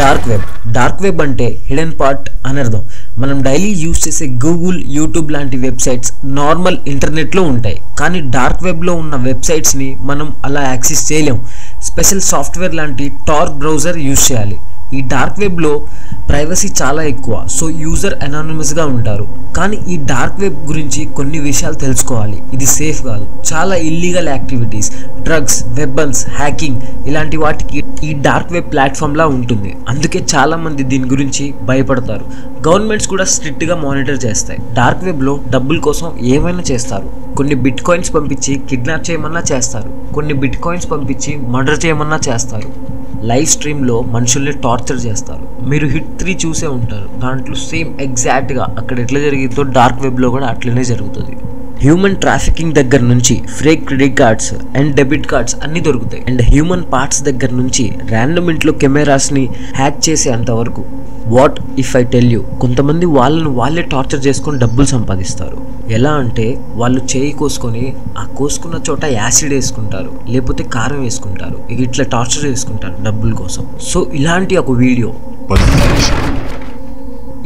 Dark web అంటే hidden part అని అర్థం. మనం డైలీ యూజ్ చేసే గూగుల్, యూట్యూబ్ లాంటి వెబ్సైట్స్ నార్మల్ ఇంటర్నెట్లో ఉంటాయి. కానీ డార్క్ వెబ్లో ఉన్న వెబ్సైట్స్ని మనం అలా యాక్సెస్ చేయలేం. స్పెషల్ సాఫ్ట్వేర్ లాంటి టార్ బ్రౌజర్ యూజ్ చేయాలి. ఈ డార్క్ వెబ్లో ప్రైవసీ చాలా ఎక్కువ, సో యూజర్ అనానిమస్గా ఉంటారు. కానీ ఈ డార్క్ వెబ్ గురించి కొన్ని విషయాలు తెలుసుకోవాలి. ఇది సేఫ్ కాదు. చాలా illegal activities, drugs, weapons, hacking ఇలాంటి వాటికి ఈ డార్క్ వెబ్ ప్లాట్ఫామ్లా ఉంటుంది. అందుకే చాలామంది దీని గురించి భయపడతారు. గవర్నమెంట్స్ కూడా స్ట్రిక్ట్గా మానిటర్ చేస్తాయి. డార్క్ వెబ్లో డబ్బుల కోసం ఏమైనా చేస్తారు. కొన్ని బిట్ కాయిన్స్ పంపించి కిడ్నాప్ చేయమన్నా చేస్తారు. కొన్ని బిట్ కాయిన్స్ పంపించి మర్డర్ చేయమన్నా చేస్తారు. లైవ్ స్ట్రీమ్లో మనుషుల్ని టార్చర్ చేస్తారు. మీరు హిట్ 3 చూసే ఉంటారు. దాంట్లో సేమ్ ఎగ్జాక్ట్గా అక్కడ ఎట్లా జరిగిందో డార్క్ వెబ్లో కూడా అట్లనే జరుగుతుంది. హ్యూమన్ ట్రాఫికింగ్ దగ్గర నుంచి fake credit cards and debit cards అన్నీ దొరుకుతాయి. అండ్ హ్యూమన్ పార్ట్స్ దగ్గర నుంచి ర్యాండమ్ ఇంట్లో కెమెరాస్ని హ్యాక్ చేసే అంతవరకు. What if I tell you, కొంతమంది వాళ్ళే టార్చర్ చేసుకొని డబ్బులు సంపాదిస్తారు. ఎలా అంటే వాళ్ళు చేయి కోసుకొని ఆ కోసుకున్న చోట యాసిడ్ వేసుకుంటారు, లేకపోతే కారం వేసుకుంటారు, ఇట్లా టార్చర్ చేసుకుంటారు డబ్బుల కోసం. సో ఇలాంటి ఒక వీడియో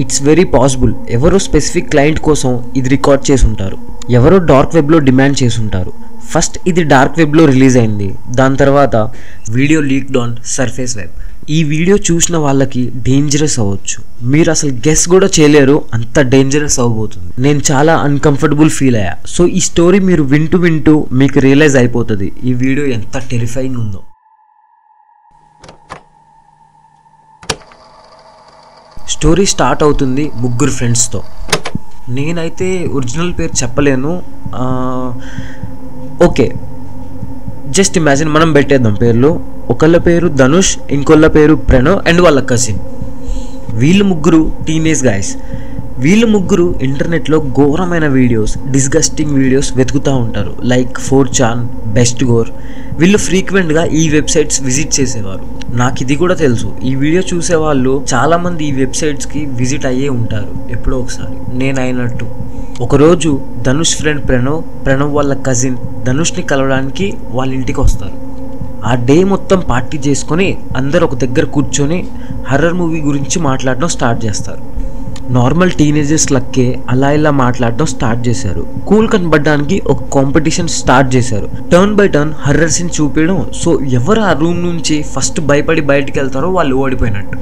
ఇట్స్ వెరీ పాసిబుల్ ఎవరో స్పెసిఫిక్ క్లయింట్ కోసం ఇది రికార్డ్ చేసి ఉంటారు. ఎవరో డార్క్ వెబ్లో డిమాండ్ చేసి ఉంటారు. ఫస్ట్ ఇది డార్క్ వెబ్లో రిలీజ్ అయింది. దాని తర్వాత video leaked on surface web. ఈ వీడియో చూసిన వాళ్ళకి డేంజరస్ అవ్వచ్చు. మీరు అసలు గెస్ కూడా చేయలేరు, అంత డేంజరస్ అవ్వబోతుంది. నేను చాలా అన్కంఫర్టబుల్ ఫీల్ అయ్యా. సో ఈ స్టోరీ మీరు వింటూ మీకు రియలైజ్ అయిపోతుంది ఈ వీడియో ఎంత టెరిఫైయింగ్ ఉందో. స్టోరీ స్టార్ట్ అవుతుంది ముగ్గురు ఫ్రెండ్స్తో. నేనైతే ఒరిజినల్ పేరు చెప్పలేను. ఓకే, జస్ట్ ఇమాజిన్ మనం పెట్టేద్దాం పేర్లు. ఒకళ్ళ పేరు ధనుష్, ఇంకొళ్ళ పేరు ప్రణవ్ అండ్ వాళ్ళ కజిన్. వీళ్ళు ముగ్గురు టీనేజ్ గాయస్. వీళ్ళు ముగ్గురు ఇంటర్నెట్లో ఘోరమైన వీడియోస్, డిస్గస్టింగ్ వీడియోస్ వెతుకుతూ ఉంటారు. Like 4chan, best gore. వీళ్ళు ఫ్రీక్వెంట్గా ఈ వెబ్సైట్స్ విజిట్ చేసేవారు. నాకు ఇది కూడా తెలుసు. ఈ వీడియో చూసేవాళ్ళు చాలామంది ఈ వెబ్సైట్స్కి విజిట్ అయ్యే ఉంటారు ఎప్పుడో ఒకసారి, నేను అయినట్టు. ఒకరోజు ధనుష్ ఫ్రెండ్ ప్రణవ్ వాళ్ళ కజిన్ ధనుష్ని కలవడానికి వాళ్ళ ఇంటికి వస్తారు. ఆ డే మొత్తం పార్టీ చేసుకొని అందరు ఒక దగ్గర కూర్చొని హర్రర్ మూవీ గురించి మాట్లాడడం స్టార్ట్ చేస్తారు. నార్మల్ టీనేజర్స్ లక్కే అలా ఇలా మాట్లాడడం స్టార్ట్ చేశారు. కూల్ కనబడడానికి ఒక కాంపిటీషన్ స్టార్ట్ చేశారు. Turn by turn horror scene చూపించడం. సో ఎవరు ఆ రూమ్ నుంచి ఫస్ట్ భయపడి బయటికి వెళ్తారో వాళ్ళు ఓడిపోయినట్టు.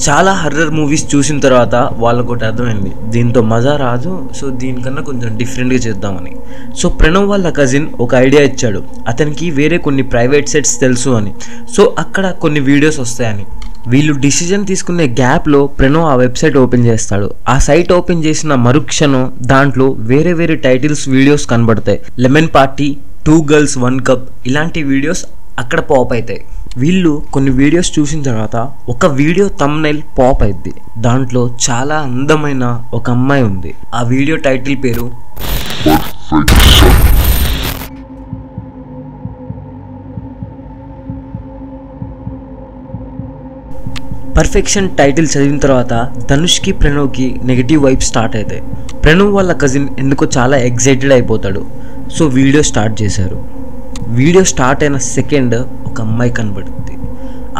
చాలా హర్రర్ మూవీస్ చూసిన తర్వాత వాళ్ళకు ఒకటి అర్థమైంది, దీంతో మజా రాదు, సో దీనికన్నా కొంచెం డిఫరెంట్గా చేద్దామని. సో ప్రణవ్ వాళ్ళ కజిన్ ఒక ఐడియా ఇచ్చాడు. అతనికి వేరే కొన్ని ప్రైవేట్ సైట్స్ తెలుసు అని. సో అక్కడ కొన్ని వీడియోస్ వస్తాయని. వీళ్ళు డిసిజన్ తీసుకునే గ్యాప్లో ప్రణవ్ ఆ వెబ్సైట్ ఓపెన్ చేస్తాడు. ఆ సైట్ ఓపెన్ చేసిన మరుక్షణం దాంట్లో వేరే వేరే టైటిల్స్, వీడియోస్ కనబడతాయి. లెమన్ పార్టీ, 2 girls 1 cup ఇలాంటి వీడియోస్ అక్కడ పాప్ అవుతాయి. వీళ్ళు కొన్ని వీడియోస్ చూసిన తర్వాత ఒక వీడియో థంబ్నైల్ పాప్ అయింది. దాంట్లో చాలా అందమైన ఒక అమ్మాయి ఉంది. ఆ వీడియో టైటిల్ పేరు పర్ఫెక్షన్. టైటిల్ చదివిన తర్వాత ధనుష్కి, ప్రణవ్కి నెగిటివ్ వైబ్ స్టార్ట్ అవుతాయి. ప్రణవ్ వాళ్ళ కజిన్ ఎందుకో చాలా ఎగ్జైటెడ్ అయిపోతాడు. సో వీడియో స్టార్ట్ చేశారు. వీడియో స్టార్ట్ అయిన సెకండ్ ఒక అమ్మాయి కనబడుతుంది.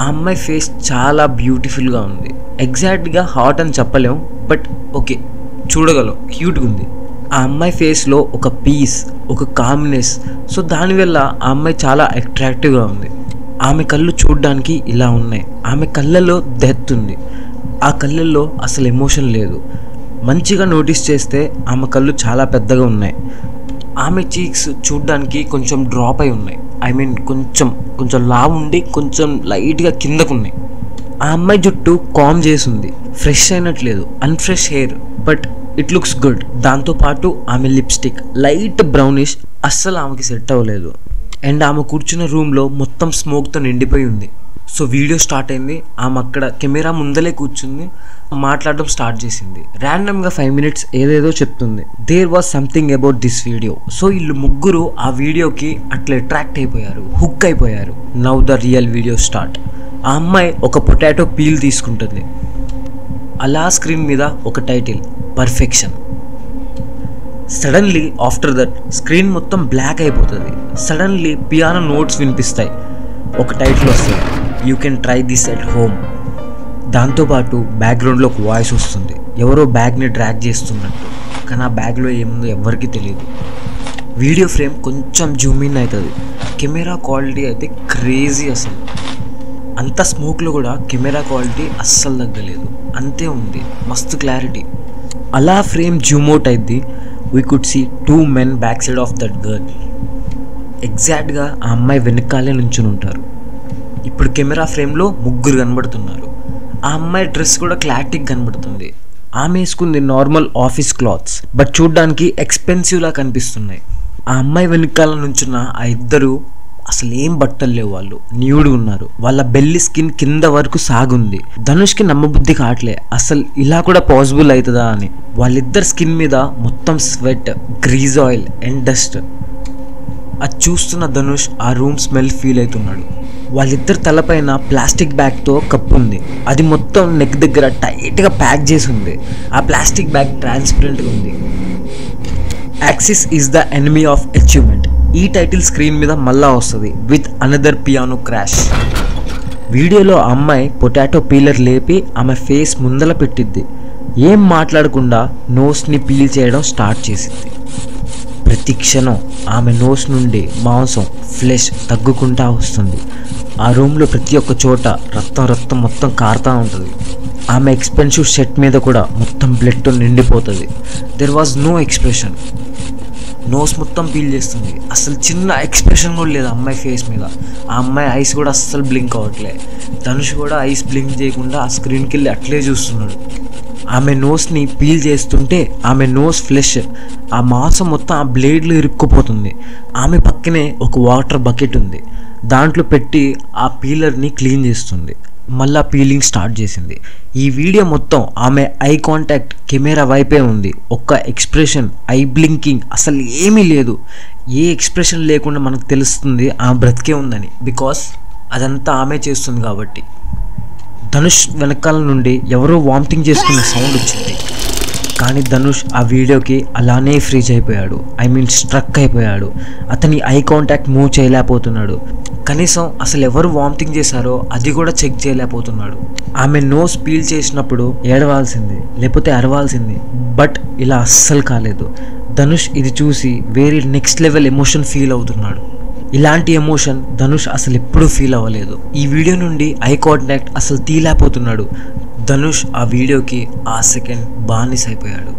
ఆ అమ్మాయి ఫేస్ చాలా బ్యూటిఫుల్గా ఉంది. ఎగ్జాక్ట్గా హాట్ అని చెప్పలేం, బట్ ఓకే చూడగలం, క్యూట్గా ఉంది. ఆ అమ్మాయి ఫేస్లో ఒక పీస్, ఒక కామ్నెస్. సో దానివల్ల ఆ అమ్మాయి చాలా అట్రాక్టివ్గా ఉంది. ఆమె కళ్ళు చూడడానికి ఇలా ఉన్నాయి. ఆమె కళ్ళల్లో డెత్ ఉంది. ఆ కళ్ళల్లో అసలు ఎమోషన్ లేదు. మంచిగా నోటీస్ చేస్తే ఆమె కళ్ళు చాలా పెద్దగా ఉన్నాయి. ఆమె చీక్స్ చూడ్డానికి కొంచెం డ్రాప్ అయి ఉన్నాయి. ఐ మీన్ కొంచెం లావు ఉండి కొంచెం లైట్గా కిందకు ఉన్నాయి. ఆ అమ్మాయి జుట్టు కామ్ చేసింది, ఫ్రెష్ అయినట్లేదు, unfresh hair, but it looks good. దాంతోపాటు ఆమె లిప్స్టిక్ లైట్ బ్రౌనిష్, అస్సలు ఆమెకి సెట్ అవ్వలేదు. అండ్ ఆమె కూర్చున్న రూమ్లో మొత్తం స్మోక్తో నిండిపోయి ఉంది. సో వీడియో స్టార్ట్ అయింది. ఆమె అక్కడ కెమెరా ముందలే కూర్చుంది, మాట్లాడడం స్టార్ట్ చేసింది. ర్యాండమ్గా 5 minutes ఏదేదో చెప్తుంది. There was something about this video. So వీళ్ళు ముగ్గురు ఆ వీడియోకి అట్లా అట్రాక్ట్ అయిపోయారు, హుక్ అయిపోయారు. Now the real video start. ఆ అమ్మాయి ఒక పొటాటో పీల్ తీసుకుంటుంది. అలా స్క్రీన్ మీద ఒక title, perfection. Suddenly after that screen మొత్తం బ్లాక్ అయిపోతుంది. సడన్లీ పియానో నోట్స్ వినిపిస్తాయి. ఒక టైటిల్ వస్తుంది, you can try this at home. దాంతోపాటు బ్యాక్గ్రౌండ్లో ఒక వాయిస్ వస్తుంది, ఎవరో బ్యాగ్ని డ్రాగ్ చేస్తున్నట్టు. కానీ ఆ బ్యాగ్లో ఏముందో ఎవరికి తెలియదు. వీడియో ఫ్రేమ్ కొంచెం జూమ్ ఇన్ అవుతుంది. కెమెరా క్వాలిటీ అయితే క్రేజీ అసలు. అంత స్మోక్లో కూడా కెమెరా క్వాలిటీ అస్సలు తగ్గలేదు, అంతే ఉంది, మస్తు క్లారిటీ. అలా ఫ్రేమ్ జూమ్ అవుట్ అయింది. We could see 2 men back side of that girl. ఎగ్జాక్ట్గా ఆ అమ్మాయి వెనకాలే నుంచుని ఉంటారు. ఇప్పుడు కెమెరా ఫ్రేమ్లో 3 కనబడుతున్నారు. ఆ అమ్మాయి డ్రెస్ కూడా క్లారిటీగా కనబడుతుంది. ఆమె వేసుకుంది నార్మల్ ఆఫీస్ క్లాత్స్, బట్ చూడ్డానికి ఎక్స్పెన్సివ్లా కనిపిస్తున్నాయి. ఆ అమ్మాయి వెనకాల నుంచున్న ఆ ఇద్దరు అసలు ఏం బట్టలు లేవు, వాళ్ళు న్యూడ్ ఉన్నారు. వాళ్ళ బెల్లి స్కిన్ కింద వరకు సాగుంది. ధనుష్కి నమ్మబుద్ధి కావట్లే అసలు ఇలా కూడా పాసిబుల్ అవుతుందా అని. వాళ్ళిద్దరు స్కిన్ మీద మొత్తం sweat, grease oil and dust. అది చూస్తున్న ధనుష్ ఆ రూమ్ స్మెల్ ఫీల్ అవుతున్నాడు. వాళ్ళిద్దరు తలపైన ప్లాస్టిక్ బ్యాగ్తో కప్పు ఉంది. అది మొత్తం నెక్ దగ్గర టైట్గా ప్యాక్ చేసి ఉంది. ఆ ప్లాస్టిక్ బ్యాగ్ ట్రాన్స్పరెంట్గా ఉంది. Axis is the enemy of achievement. ఈ టైటిల్ స్క్రీన్ మీద మళ్ళా వస్తుంది విత్ అనదర్ పియానో క్రాష్. వీడియోలో అమ్మాయి పొటాటో పీలర్ లేపి ఆమె ఫేస్ ముందల పెట్టిద్ది. ఏం మాట్లాడకుండా నోస్ని పీల్ చేయడం స్టార్ట్ చేసింది. ప్రతి క్షణం ఆమె నోస్ నుండి మాంసం, ఫ్లెష్ తగ్గుకుంటా వస్తుంది. ఆ రూమ్లో ప్రతి ఒక్క చోట రక్తం మొత్తం కారుతూ ఉంటుంది. ఆమె ఎక్స్పెన్సివ్ షర్ట్ మీద కూడా మొత్తం బ్లడ్తో నిండిపోతుంది. There was no expression. Nose మొత్తం పీల్ చేస్తుంది. అసలు చిన్న ఎక్స్ప్రెషన్ కూడా లేదు అమ్మాయి ఫేస్ మీద. ఆ అమ్మాయి ఐస్ కూడా అస్సలు బ్లింక్ అవ్వట్లే. ధనుష్ కూడా ఐస్ బ్లింక్ చేయకుండా ఆ స్క్రీన్కి వెళ్ళి అట్లే చూస్తున్నాడు. ఆమె నోస్ని పీల్ చేస్తుంటే ఆమె నోస్ ఫ్లెష్, ఆ మాంసం మొత్తం ఆ బ్లేడ్లో ఇరుక్కుపోతుంది. ఆమె పక్కనే ఒక వాటర్ బకెట్ ఉంది. దాంట్లో పెట్టి ఆ పీలర్ని క్లీన్ చేస్తుంది. మళ్ళా పీలింగ్ స్టార్ట్ చేసింది. ఈ వీడియో మొత్తం ఆమె ఐ కాంటాక్ట్ కెమెరా వైపే ఉంది. ఒక్క ఎక్స్ప్రెషన్, ఐ బ్లింకింగ్ అసలు ఏమీ లేదు. ఏ ఎక్స్ప్రెషన్ లేకుండా మనకు తెలుస్తుంది ఆమె బ్రతికే ఉందని, బికాస్ అదంతా ఆమె చేస్తుంది కాబట్టి. ధనుష్ వెనకాల నుండి ఎవరో వామిటింగ్ చేసుకునే సౌండ్ వచ్చింది. కానీ ధనుష్ ఆ వీడియోకి అలానే ఫ్రీజ్ అయిపోయాడు. స్ట్రక్ అయిపోయాడు. అతని ఐ కాంటాక్ట్ మూవ్ చేయలేకపోతున్నాడు. కనీసం అసలు ఎవరు వామిటింగ్ చేశారో అది కూడా చెక్ చేయలేకపోతున్నాడు. ఆమె నోస్ పీల్ చేసినప్పుడు ఏడవాల్సింది, లేకపోతే అరవాల్సింది. బట్ ఇలా అస్సలు కాలేదు. ధనుష్ ఇది చూసి వేరే నెక్స్ట్ లెవెల్ ఎమోషన్ ఫీల్ అవుతున్నాడు. ఇలాంటి ఎమోషన్ ధనుష్ అసలు ఎప్పుడూ ఫీల్ అవ్వలేదు. ఈ వీడియో నుండి ఐ కాంటాక్ట్ అసలు తీయలేకపోతున్నాడు. ధనుష్ ఆ వీడియోకి ఆ సెకండ్ బానిస అయిపోయాడు.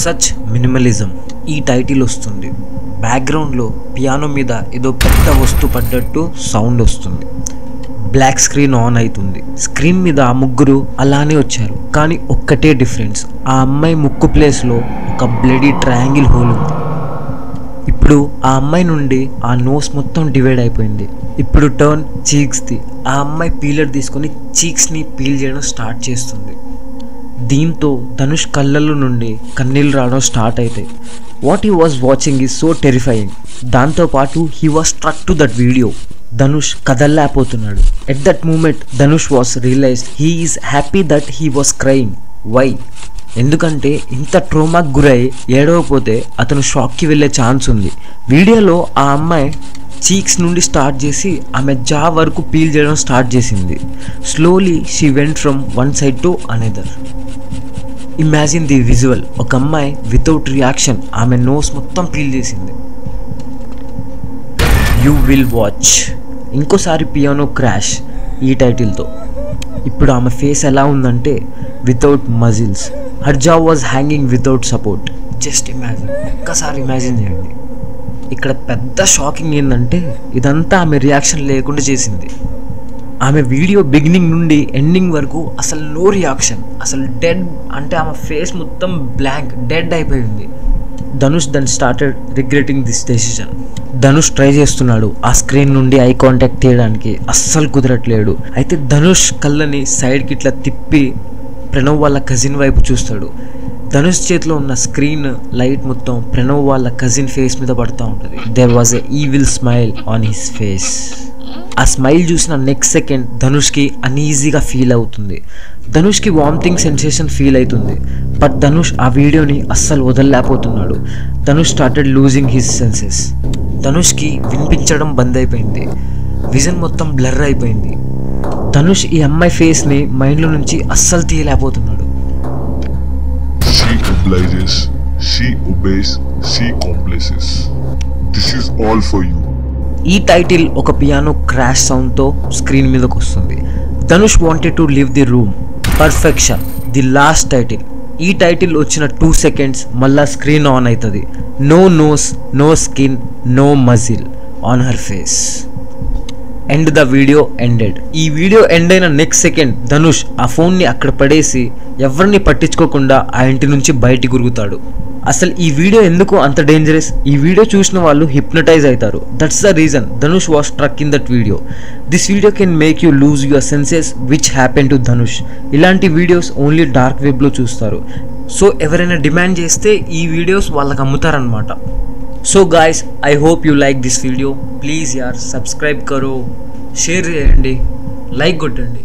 సచ్ మినిమలిజం ఈ టైటిల్ వస్తుంది. బ్యాక్గ్రౌండ్లో పియానో మీద ఏదో పెద్ద వస్తువు పడ్డట్టు సౌండ్ వస్తుంది. బ్లాక్ స్క్రీన్ ఆన్ అవుతుంది. స్క్రీన్ మీద ఆ 3 అలానే వచ్చారు. కానీ ఒక్కటే డిఫరెన్స్, ఆ అమ్మాయి ముక్కు ప్లేస్లో ఒక బ్లడీ ట్రయాంగిల్ హోల్ ఉంది. ఇప్పుడు ఆ అమ్మాయి నుండి ఆ నోస్ మొత్తం డివైడ్ అయిపోయింది. ఇప్పుడు టర్న్ చీక్స్ది. ఆ అమ్మాయి పీలర్ తీసుకొని చీక్స్ని పీల్ చేయడం స్టార్ట్ చేస్తుంది. దీంతో ధనుష్ కళ్ళల్లో నుండి కన్నీళ్ళు రావడం స్టార్ట్ అవుతాయి. What he was watching is so terrifying. దాంతోపాటు he was struck to that video. Dhanush కదల్లేకపోతున్నాడు. At that moment Dhanush was realized he is happy that he was crying. Why? ఎందుకంటే ఇంత ట్రోమాకి గురై ఏడవకపోతే అతను షాక్కి వెళ్ళే ఛాన్స్ ఉంది. వీడియోలో ఆ అమ్మాయి చీక్స్ నుండి స్టార్ట్ చేసి ఆమె జా వరకు పీల్ చేయడం స్టార్ట్ చేసింది. Slowly she went from one side to another. Imagine the visual. ఒక అమ్మాయి వితౌట్ రియాక్షన్ ఆమె నోస్ మొత్తం పీల్ చేసింది. You will watch. ఇంకోసారి పియానో క్రాష్ ఈ టైటిల్తో. ఇప్పుడు ఆమె ఫేస్ ఎలా ఉందంటే వితౌట్ మజిల్స్. హర్ జా was hanging without support. Just imagine, ఒక్కసారి ఇమాజిన్ చేయండి. ఇక్కడ పెద్ద షాకింగ్ ఏంటంటే ఇదంతా ఆమె రియాక్షన్ లేకుండా చేసింది. ఆమె వీడియో బిగినింగ్ నుండి ఎండింగ్ వరకు అసలు నో రియాక్షన్, అసలు డెడ్. అంటే ఆమె ఫేస్ మొత్తం బ్లాంక్, డెడ్ అయిపోయింది. Dhanush then started regretting this decision. Dhanush try చేస్తున్నాడు ఆ స్క్రీన్ నుండి ఐ కాంటాక్ట్ తీయడానికి, అస్సలు కుదరట్లేడు. అయితే ధనుష్ కళ్ళని సైడ్కి ఇట్లా తిప్పి ప్రణవ్ వాళ్ళ కజిన్ వైపు చూస్తాడు. ధనుష్ చేతిలో ఉన్న స్క్రీన్ లైట్ మొత్తం ప్రణవ్ వాళ్ళ కజిన్ ఫేస్ మీద పడుతూ ఉంటుంది. There was a evil smile on his face. ఆ స్మైల్ చూసిన నెక్స్ట్ సెకండ్ ధనుష్కి అన్ఈజీగా ఫీల్ అవుతుంది. ధనుష్కి వామిటింగ్ సెన్సేషన్ ఫీల్ అవుతుంది. బట్ ధనుష్ ఆ వీడియోని అస్సలు వదలలేకపోతున్నాడు. Dhanush started losing his senses. ధనుష్కి వినిపించడం బంద్ అయిపోయింది. విజన్ మొత్తం బ్లర్ అయిపోయింది. ధనుష్ ఈ అమ్మాయి ఫేస్ని మైండ్లో నుంచి అస్సలు తీయలేకపోతున్నాడు. She obliges, she obeys, she complaces. This is all for you. ఈ టైటిల్ ఒక పియానో క్రాష్ సౌండ్తో స్క్రీన్ మీదకి వస్తుంది. Dhanush wanted to leave the room. Perfection, the last title. ఈ టైటిల్ వచ్చిన 2 seconds మళ్ళా స్క్రీన్ ఆన్ అవుతుంది. No nose, no skin, no muscle on her face. And the video ended. ఈ వీడియో ఎండ్ అయిన next second Dhanush ఆ ఫోన్ని అక్కడ పడేసి ఎవరిని పట్టించుకోకుండా ఆ ఇంటి నుంచి బయటికి ఉరుగుతాడు. అసలు ఈ వీడియో ఎందుకు అంత డేంజరస్? ఈ వీడియో చూసిన వాళ్ళు హిప్నటైజ్ అవుతారు. That's the reason Dhanush was struck in that video. This video can make you lose your senses which happen to Dhanush. ఇలాంటి వీడియోస్ ఓన్లీ డార్క్ వెబ్లో చూస్తారు. సో ఎవరైనా డిమాండ్ చేస్తే ఈ వీడియోస్ వాళ్ళకి అమ్ముతారనమాట. So guys, I hope you like this video. Please యార్ subscribe కరో, షేర్ చేయండి, లైక్ కొట్టండి.